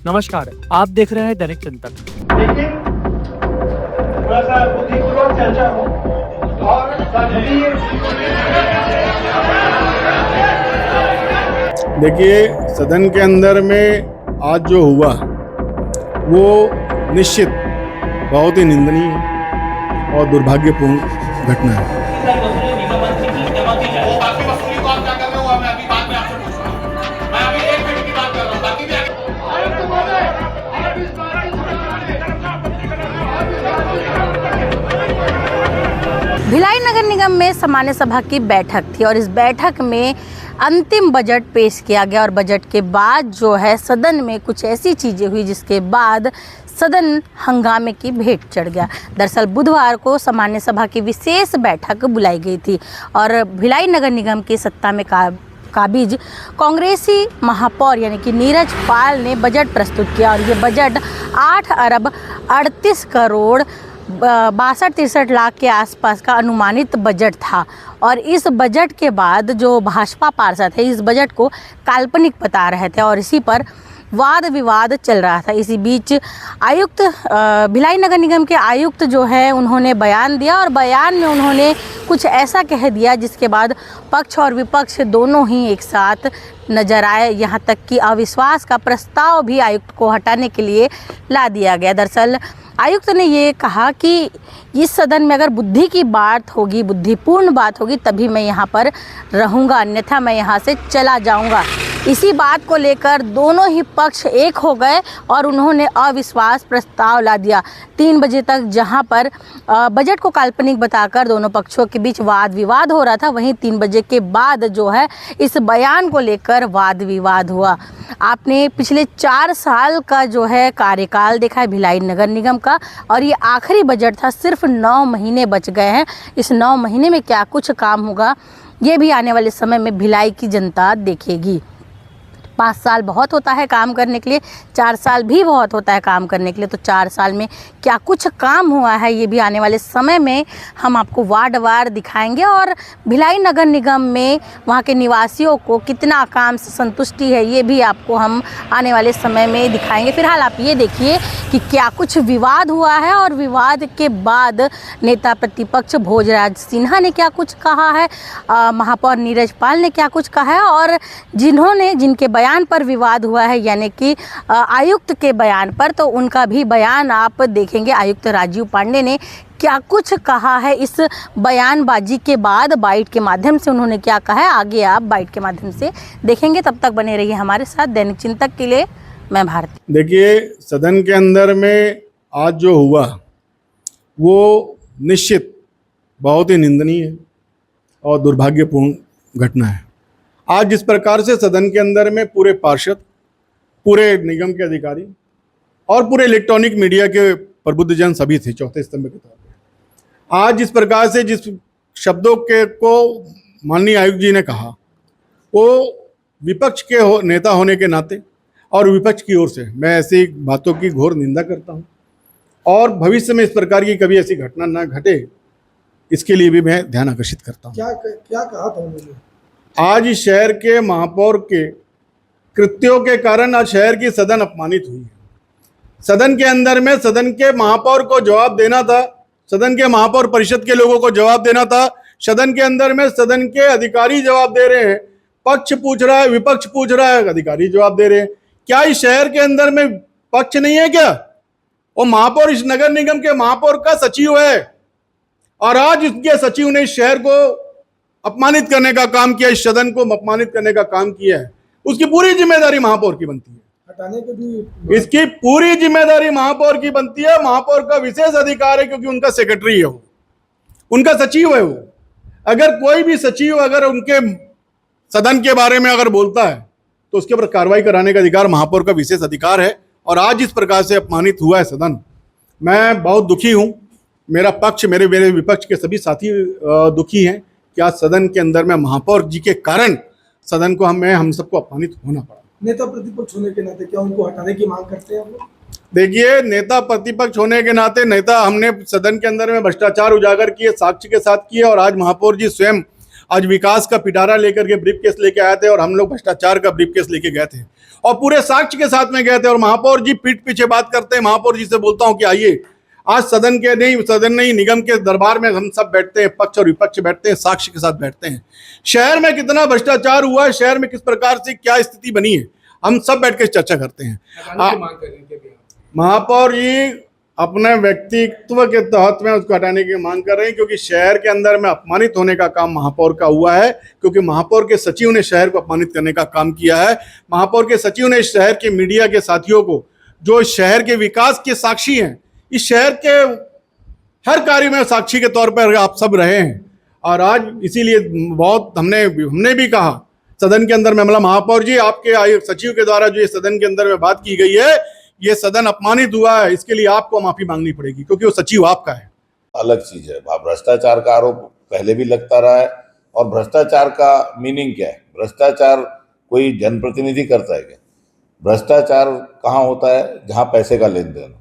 नमस्कार, आप देख रहे हैं दैनिक चिंतक। लेकिन थोड़ा सा बुद्धिपूर्वक चर्चा हो और गंभीर। देखिए, सदन के अंदर में आज जो हुआ वो निश्चित बहुत ही निंदनीय और दुर्भाग्यपूर्ण घटना है। भिलाई नगर निगम में सामान्य सभा की बैठक थी और इस बैठक में अंतिम बजट पेश किया गया और बजट के बाद जो है सदन में कुछ ऐसी चीज़ें हुई जिसके बाद सदन हंगामे की भेंट चढ़ गया। दरअसल बुधवार को सामान्य सभा की विशेष बैठक बुलाई गई थी और भिलाई नगर निगम की सत्ता में काबिज कांग्रेसी महापौर यानी कि नीरज पाल ने बजट प्रस्तुत किया और ये बजट 8 अरब 38 करोड़ 62-63 लाख के आसपास का अनुमानित बजट था। और इस बजट के बाद जो भाजपा पार्षद है इस बजट को काल्पनिक बता रहे थे और इसी पर वाद विवाद चल रहा था। इसी बीच आयुक्त भिलाई नगर निगम के आयुक्त जो है उन्होंने बयान दिया और बयान में उन्होंने कुछ ऐसा कह दिया जिसके बाद पक्ष और विपक्ष दोनों ही एक साथ नजर आए। यहाँ तक कि अविश्वास का प्रस्ताव भी आयुक्त को हटाने के लिए ला दिया गया। दरअसल आयुक्त ने ये कहा कि इस सदन में अगर बुद्धि की बात होगी, बुद्धिपूर्ण बात होगी तभी मैं यहाँ पर रहूँगा, अन्यथा मैं यहाँ से चला जाऊँगा। इसी बात को लेकर दोनों ही पक्ष एक हो गए और उन्होंने अविश्वास प्रस्ताव ला दिया। 3 बजे तक जहां पर बजट को काल्पनिक बताकर दोनों पक्षों के बीच वाद विवाद हो रहा था, वहीं 3 बजे के बाद जो है इस बयान को लेकर वाद विवाद हुआ। आपने पिछले 4 साल का जो है कार्यकाल देखा है भिलाई नगर निगम का और ये आखिरी बजट था। सिर्फ 9 महीने बच गए हैं। इस 9 महीने में क्या कुछ काम होगा ये भी आने वाले समय में भिलाई की जनता देखेगी। 5 साल बहुत होता है काम करने के लिए, 4 साल भी बहुत होता है काम करने के लिए। तो 4 साल में क्या कुछ काम हुआ है ये भी आने वाले समय में हम आपको वार्ड वार दिखाएंगे और भिलाई नगर निगम में वहाँ के निवासियों को कितना काम से संतुष्टि है ये भी आपको हम आने वाले समय में दिखाएंगे। फिलहाल आप ये देखिए कि क्या कुछ विवाद हुआ है और विवाद के बाद नेता प्रतिपक्ष भोजराज सिन्हा ने क्या कुछ कहा है, महापौर नीरज पाल ने क्या कुछ कहा है और जिनके बयान पर विवाद हुआ है यानी कि आयुक्त के बयान पर, तो उनका भी बयान आप देखेंगे। आयुक्त राजीव पांडे ने क्या कुछ कहा है इस बयानबाजी के बाद, बाइट के माध्यम से उन्होंने क्या कहा है आगे आप बाइट के माध्यम से देखेंगे। तब तक बने रहिए हमारे साथ। दैनिक चिंतक के लिए मैं भारती। देखिए, सदन के अंदर में आज जो हुआ वो निश्चित बहुत ही निंदनीय और दुर्भाग्यपूर्ण घटना है। आज जिस प्रकार से सदन के अंदर में पूरे पार्षद, पूरे निगम के अधिकारी और पूरे इलेक्ट्रॉनिक मीडिया के प्रबुद्धजन सभी थे चौथे स्तंभ के तौर पे, आज जिस प्रकार से जिस शब्दों के को माननीय आयुक्त जी ने कहा वो विपक्ष के नेता होने के नाते और विपक्ष की ओर से मैं ऐसी बातों की घोर निंदा करता हूं और भविष्य में इस प्रकार की कभी ऐसी घटना ना घटे इसके लिए भी मैं ध्यान आकर्षित करता हूं। क्या कहा था उन्होंने? आज इस शहर के महापौर के कृत्यों के कारण आज शहर की सदन अपमानित हुई है। सदन के अंदर में सदन के महापौर को जवाब देना था, सदन के महापौर परिषद के लोगों को जवाब देना था। सदन के अंदर में सदन के अधिकारी जवाब दे रहे हैं, पक्ष पूछ रहा है, विपक्ष पूछ रहा है, अधिकारी जवाब दे रहे हैं। क्या इस शहर के अंदर में पक्ष नहीं है क्या? वो महापौर इस नगर निगम के महापौर का सचिव है और आज इसके सचिव ने इस शहर को अपमानित करने का काम किया, इस सदन को अपमानित करने का काम किया है। उसकी पूरी जिम्मेदारी महापौर की बनती है, हटाने के भी इसकी पूरी जिम्मेदारी महापौर की बनती है। महापौर का विशेष अधिकार है क्योंकि उनका सेक्रेटरी है, वो उनका सचिव है। वो अगर कोई भी सचिव अगर उनके सदन के बारे में अगर बोलता है तो उसके ऊपर कार्रवाई कराने का अधिकार महापौर का विशेष अधिकार है। और आज इस प्रकार से अपमानित हुआ है सदन, मैं बहुत दुखी हूं। मेरा पक्ष, मेरे विपक्ष के सभी साथी दुखी हैं कि आज सदन के अंदर में महापौर जी के कारण सदन को हम सबको अपमानित होना पड़ा। नेता प्रतिपक्ष होने के नाते क्या उनको हटाने की मांग करते हैं आप लोग? देखिए, नेता प्रतिपक्ष होने के नाते हमने सदन के अंदर में भ्रष्टाचार उजागर किए, साक्ष्य के साथ किए और आज महापौर जी स्वयं आज विकास का पिटारा लेकर के ब्रीफकेस लेके आए थे और हम लोग भ्रष्टाचार का ब्रीफकेस लेके गए थे और पूरे साक्ष्य के साथ में गए थे। और महापौर जी पीठ पीछे बात करते हैं। महापौर जी से बोलता हूं कि आइए, आज सदन नहीं निगम के दरबार में हम सब बैठते हैं, पक्ष और विपक्ष बैठते हैं, साक्ष्य के साथ बैठते हैं। शहर में कितना भ्रष्टाचार हुआ है, शहर में किस प्रकार से क्या स्थिति बनी है, हम सब बैठ के चर्चा करते हैं। महापौर जी अपने व्यक्तित्व के तहत में उसको हटाने की मांग कर रहे हैं, क्योंकि शहर के अंदर में अपमानित होने का काम महापौर का हुआ है, क्योंकि महापौर के सचिव ने शहर को अपमानित करने का काम किया है। महापौर के सचिव ने शहर के मीडिया के साथियों को, जो शहर के विकास के साक्षी हैं, इस शहर के हर कार्य में साक्षी के तौर पर आप सब रहे हैं। और आज इसीलिए बहुत हमने भी कहा सदन के अंदर में, मतलब महापौर जी आपके सचिव के द्वारा जो ये सदन के अंदर में बात की गई है, ये सदन अपमानित हुआ है, इसके लिए आपको माफी मांगनी पड़ेगी, क्योंकि वो सचिव आपका है। अलग चीज है। भ्रष्टाचार का आरोप पहले भी लगता रहा है। और भ्रष्टाचार का मीनिंग क्या है? भ्रष्टाचार कोई जनप्रतिनिधि करता है क्या? भ्रष्टाचार कहाँ होता है? जहाँ पैसे का लेन देन।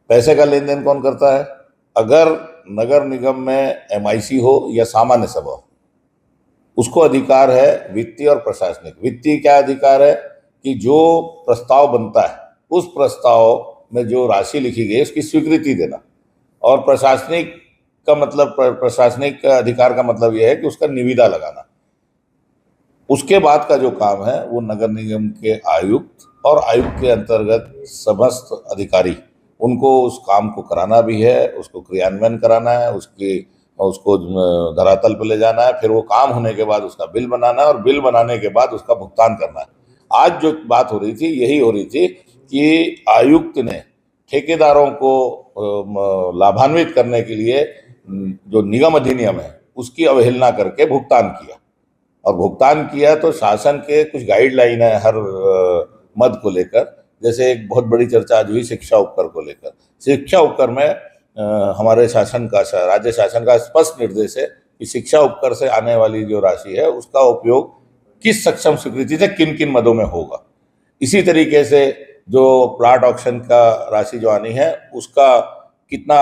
पैसे का लेन देन कौन करता है? अगर नगर निगम में MIC हो या सामान्य सभा हो, उसको अधिकार है वित्तीय और प्रशासनिक। वित्तीय क्या अधिकार है कि जो प्रस्ताव बनता है उस प्रस्ताव में जो राशि लिखी गई उसकी स्वीकृति देना। और प्रशासनिक का मतलब, प्रशासनिक अधिकार का मतलब यह है कि उसका निविदा लगाना। उसके बाद का जो काम है वो नगर निगम के आयुक्त और आयुक्त के अंतर्गत समस्त अधिकारी, उनको उस काम को कराना भी है, उसको क्रियान्वयन कराना है, उसको धरातल पर ले जाना है, फिर वो काम होने के बाद उसका बिल बनाना है और बिल बनाने के बाद उसका भुगतान करना है। आज जो बात हो रही थी यही हो रही थी कि आयुक्त ने ठेकेदारों को लाभान्वित करने के लिए जो निगम अधिनियम है उसकी अवहेलना करके भुगतान किया। और भुगतान किया तो शासन के कुछ गाइडलाइन है हर मद को लेकर। जैसे एक बहुत बड़ी चर्चा आज हुई शिक्षा उपकर को लेकर। शिक्षा उपकर में हमारे शासन का, राज्य शासन का स्पष्ट निर्देश है कि शिक्षा उपकर से आने वाली जो राशि है उसका उपयोग किस सक्षम स्वीकृति से किन किन मदों में होगा। इसी तरीके से जो प्लाट ऑक्शन का राशि जो आनी है उसका कितना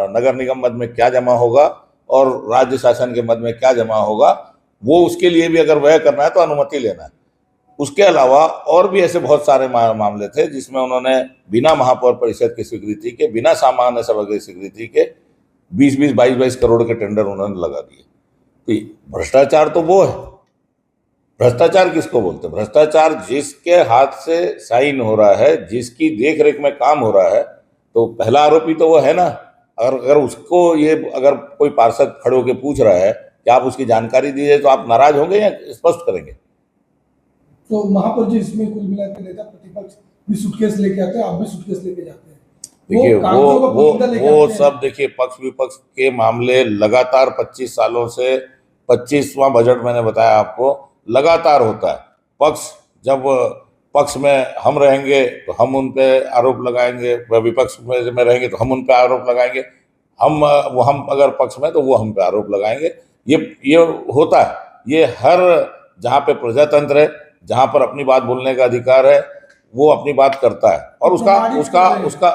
नगर निगम मद में क्या जमा होगा और राज्य शासन के मद में क्या जमा होगा, वो उसके लिए भी अगर व्यय करना है तो अनुमति लेना है। उसके अलावा और भी ऐसे बहुत सारे मामले थे जिसमें उन्होंने बिना महापौर परिषद की स्वीकृति के, बिना सामान्य सभा की स्वीकृति के 20-20, 22-22 करोड़ के टेंडर उन्होंने लगा दिए। तो भ्रष्टाचार तो वो है। भ्रष्टाचार किसको बोलते हैं? भ्रष्टाचार जिसके हाथ से साइन हो रहा है, जिसकी देख रेख में काम हो रहा है, तो पहला आरोपी तो वो है ना। अगर उसको ये, अगर कोई पार्षद खड़े होकर पूछ रहा है कि आप उसकी जानकारी दीजिए, तो आप नाराज होंगे या स्पष्ट करेंगे? तो महापौर जी, इसमें कुल मिलाकर नेता प्रतिपक्ष भी सूटकेस लेके आते हैं, आप भी सूटकेस लेके जाते हैं। देखिए वो सब देखिए, पक्ष विपक्ष के मामले लगातार 25 सालों से 25वां बजट मैंने बताया आपको लगातार होता है। पक्ष जब पक्ष में हम रहेंगे तो हम उन पे आरोप लगाएंगे, विपक्ष में रहेंगे तो हम उन पे आरोप लगाएंगे, हम अगर पक्ष में तो वो हम पे आरोप लगाएंगे। ये होता है। ये हर जहाँ पे प्रजातंत्र है, जहाँ पर अपनी बात बोलने का अधिकार है, वो अपनी बात करता है। और उसका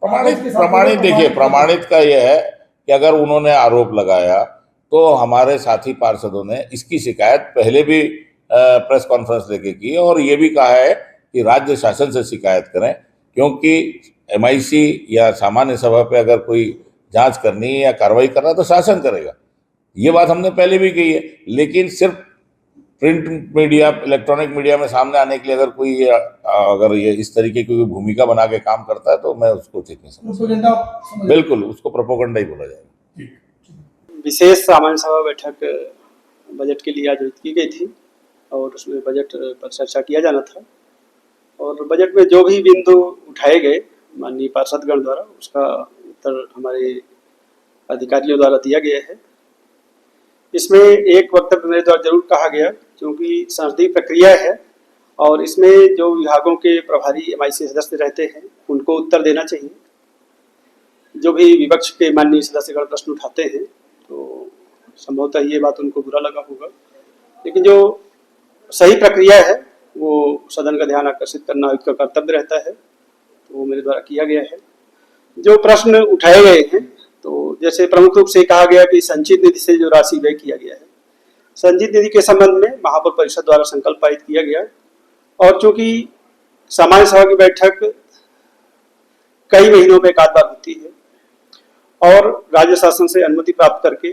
प्रमाणित देखिए, प्रमाणित का ये है कि अगर उन्होंने आरोप लगाया तो हमारे साथी पार्षदों ने इसकी शिकायत पहले भी प्रेस कॉन्फ्रेंस लेके की और ये भी कहा है कि राज्य शासन से शिकायत करें, क्योंकि MIC या सामान्य सभा पे अगर कोई जांच करनी है या कार्रवाई करना तो शासन करेगा। ये बात हमने पहले भी कही है। लेकिन सिर्फ प्रिंट मीडिया, इलेक्ट्रॉनिक मीडिया में सामने आने के लिए अगर ये इस तरीके की भूमिका बना के काम करता है तो मैं उसको ठीक नहीं समझता। बिल्कुल, उसको प्रोपोगंडा ही बोला जाएगा। विशेष सामान्य सभा बैठक बजट के लिए आयोजित की गई थी और उसमें बजट पर चर्चा किया जाना था। और बजट में जो भी बिंदु उठाए गए माननीय पार्षदगण द्वारा, उसका उत्तर हमारे अधिकारियों द्वारा दिया गया है। इसमें एक वक्तव्य मेरे द्वारा जरूर कहा गया, क्योंकि संसदीय प्रक्रिया है और इसमें जो विभागों के प्रभारी MIC सदस्य रहते हैं उनको उत्तर देना चाहिए। जो भी विपक्ष के माननीय सदस्यगण प्रश्न उठाते हैं तो संभवतः ये बात उनको बुरा लगा होगा, लेकिन जो सही प्रक्रिया है वो सदन का ध्यान आकर्षित करना आयुक्त का कर्तव्य रहता है, तो वो मेरे द्वारा किया गया है। जो प्रश्न उठाए गए हैं, तो जैसे प्रमुख रूप से कहा गया कि संचित निधि से जो राशि व्यय किया गया है, संचित निधि के संबंध में महापौर परिषद द्वारा संकल्प पारित किया गया और चूंकि सामान्य सभा की बैठक कई महीनों में एक आध बार होती है और राज्य शासन से अनुमति प्राप्त करके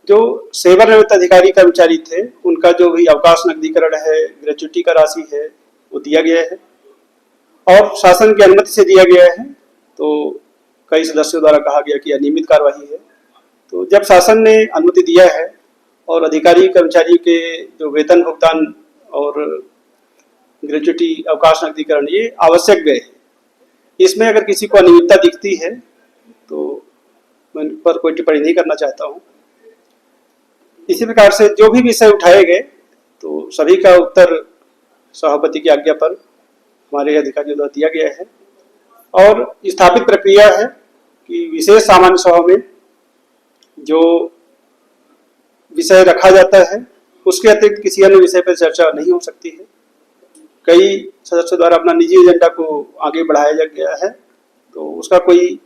जो सेवानिवृत्त अधिकारी कर्मचारी थे उनका जो भी अवकाश नकदीकरण है, ग्रेच्युटी का राशि है, वो दिया गया है और शासन की अनुमति से दिया गया है। तो कई सदस्यों द्वारा कहा गया कि अनियमित कार्यवाही है। तो जब शासन ने अनुमति दिया है और अधिकारी कर्मचारी के जो वेतन भुगतान और ग्रेच्युटी अवकाश नकदीकरण ये आवश्यक गए, इसमें अगर किसी को अनियमितता दिखती है तो मैं उन पर कोई टिप्पणी नहीं करना चाहता हूँ। इसी प्रकार से जो भी विषय उठाए गए तो सभी का उत्तर सभापति की आज्ञा पर हमारे अधिकारियों द्वारा दिया गया है और स्थापित प्रक्रिया है कि विशेष सामान्य सभा में जो विषय रखा जाता है उसके अतिरिक्त किसी अन्य विषय पर चर्चा नहीं हो सकती है। कई सदस्यों द्वारा अपना निजी एजेंडा को आगे बढ़ाया गया है तो उसका कोई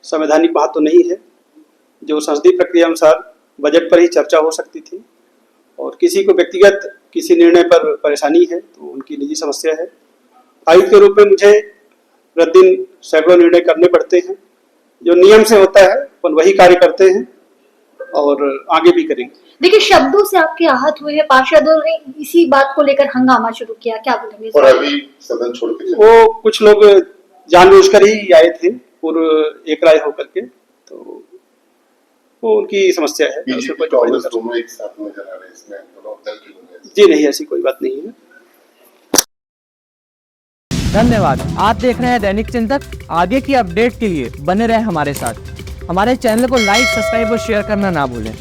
संवैधानिक महत्व नहीं है। जो संसदीय प्रक्रिया अनुसार बजट पर ही चर्चा हो सकती थी और किसी को व्यक्तिगत किसी निर्णय पर परेशानी है तो उनकी निजी समस्या है। आयुक्त के रूप में मुझे प्रतिदिन सैकड़ों निर्णय करने पड़ते हैं, जो नियम से होता है अपन वही कार्य करते हैं और आगे भी करेंगे। देखिए, शब्दों से आपके आहत हुए हैं, पार्षदों ने इसी बात को लेकर हंगामा शुरू किया, क्या बोलेंगे? और अभी सदन छोड़ के वो कुछ लोग जानबूझकर ही आए थे पूर्व एक राय होकर के, तो वो उनकी समस्या है। दोनों एक साथ नजर आ रहे हैं इसमें, दोनों दल के लोग हैं। जी नहीं, ऐसी कोई बात नहीं है। धन्यवाद। आप देख रहे हैं दैनिक चिंतक। आगे की अपडेट के लिए बने रहे हमारे साथ। हमारे चैनल को लाइक, सब्सक्राइब और शेयर करना ना भूलें।